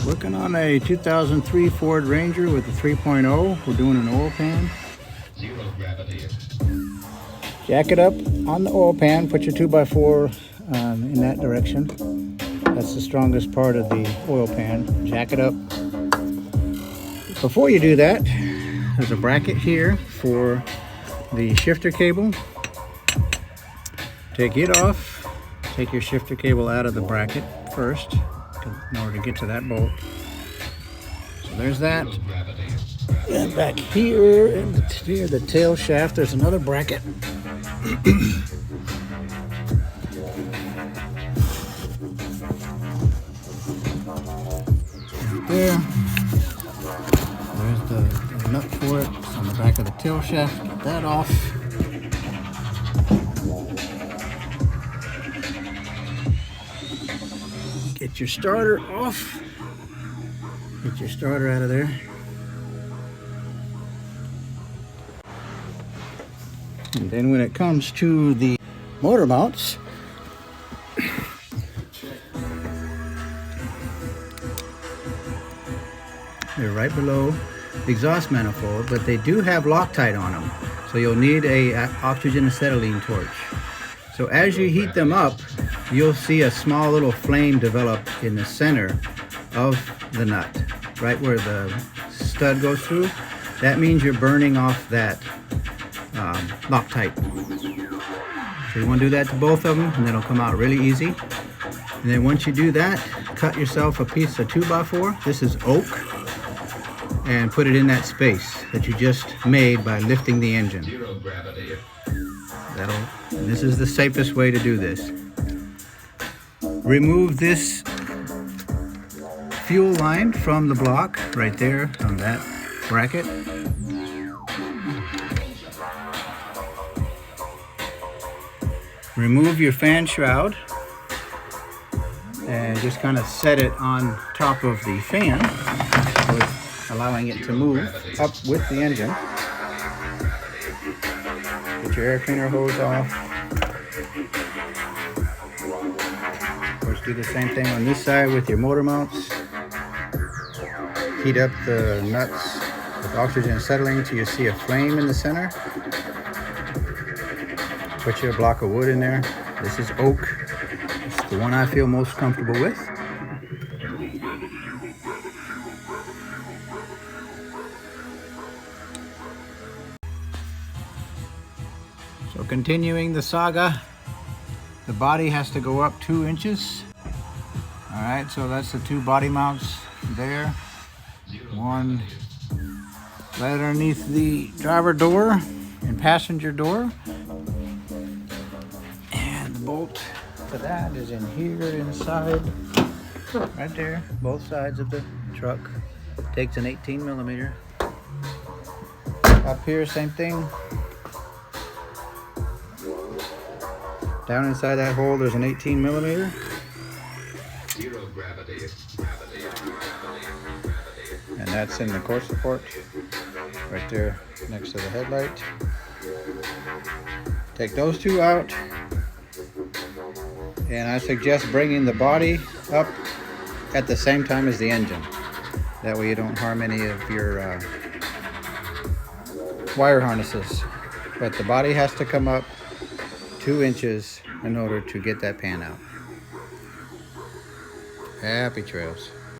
Working on a 2003 Ford Ranger with a 3.0. We're doing an oil pan. Zero gravity. Jack it up on the oil pan. Put your 2x4 in that direction. That's the strongest part of the oil pan. Jack it up. Before you do that, there's a bracket here for the shifter cable. Take it off. Take your shifter cable out of the bracket first in order to get to that bolt. So there's that. And back here near the tail shaft, there's another bracket. There. There's the nut for it. It's on the back of the tail shaft. Get that off. Get your starter off. Get your starter out of there. And then when it comes to the motor mounts, they're right below the exhaust manifold, but they do have Loctite on them. So you'll need a oxygen acetylene torch. So as you heat them up, you'll see a small little flame develop in the center of the nut, right where the stud goes through. That means you're burning off that Loctite. So you want to do that to both of them, and then it'll come out really easy. And then once you do that, cut yourself a piece of 2x4. This is oak. And put it in that space that you just made by lifting the engine. Zero gravity. This is the safest way to do this. Remove this fuel line from the block right there on that bracket. Remove your fan shroud and just kind of set it on top of the fan, allowing it to move up with the engine. Get your air cleaner hose off. Of course, do the same thing on this side with your motor mounts. Heat up the nuts with oxygen acetylene till you see a flame in the center. Put your block of wood in there. This is oak. It's the one I feel most comfortable with. So continuing the saga, the body has to go up 2 inches. All right, so that's the 2 body mounts there. One right underneath the driver door and passenger door. And the bolt to that is in here inside, right there, both sides of the truck. Takes an 18mm. Up here, same thing. Down inside that hole, there's an 18mm. Zero gravity. And that's in the core support, right there next to the headlight. Take those 2 out. And I suggest bringing the body up at the same time as the engine. That way you don't harm any of your wire harnesses. But the body has to come up 2 inches in order to get that pan out. Happy trails.